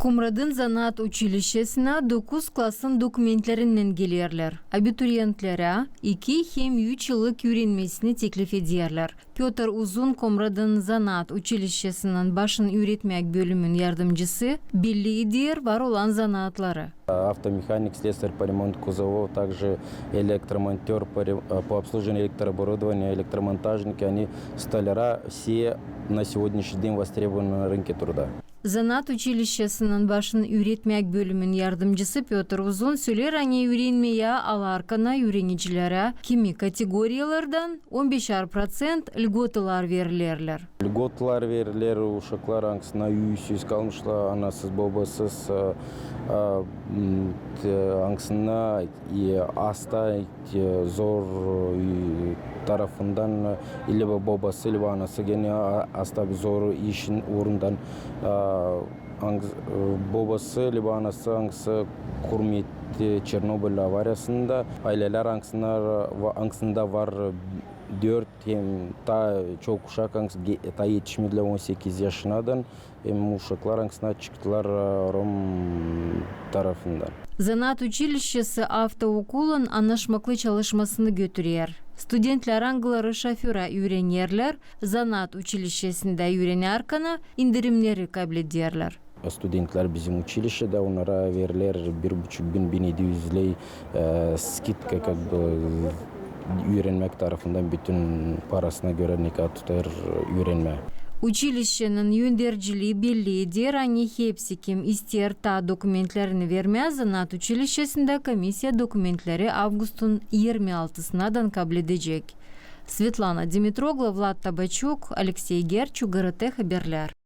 Kumradın Zanaat Училищесine 9 klasın dokumentlerinden gelirler. Abituriyentlere 2 hem 3 yıllık öğrenmesini teklif ederler. Piotr Uzun Kumradın Zanaat Училищесinin başın öğretmek bölümün yardımcısı belli eder var olan zanaatları. Автомеханик, слесарь по ремонту кузовов, также электромонтер по обслуживанию электрооборудования, электромонтажники, они столяра, все на сегодняшний день востребованы на рынке труда. Zanaat Училищесinin başın öğretmek bölümün yardımcısı Piotr Uzun söyler hani öğrenmeye alarkana öğrenicilere kimi kategoriyalardan 15% lgotalar verirler. Lgotalar verilir, uşaklar angsına üyüsüz kalmışlar, anasız babasız, angsına hasta zor tarafından ile babası ile anası gene hasta bir zor işin uğrundan babası ile anası angsı kurmeti Çernobil avaryasında aileler angsında var 4 hem ta çok uşak ta yetişmediler 18 yaşından hem uşaklar angsına çıktılar Rom tarafından. Zanaat Училищесі автооkulun anlaşmaklı çalışmasını götürüyor. Studentler angıları şoföre öğrenirler, Zanaat Училищесінде öğrenirken indirimleri kabul ederler. Studentler bizim училищеде, onlara verilir 1.500-1.700 lei скидка, как бы öğrenmek tarafından bütün parasına göre ne kadar tutar öğrenme. Училищенің yöndericiliği belli eder, hani hepsi kim ister ta dokumentlerini vermez, Zanaat Училищесінде komissiya dokumentleri Avgust'un 26'sından kabul edecek. Svetlana Dimitroglu, Vlad Tabachuk, Alexey Gerchuk, GRT Haberler.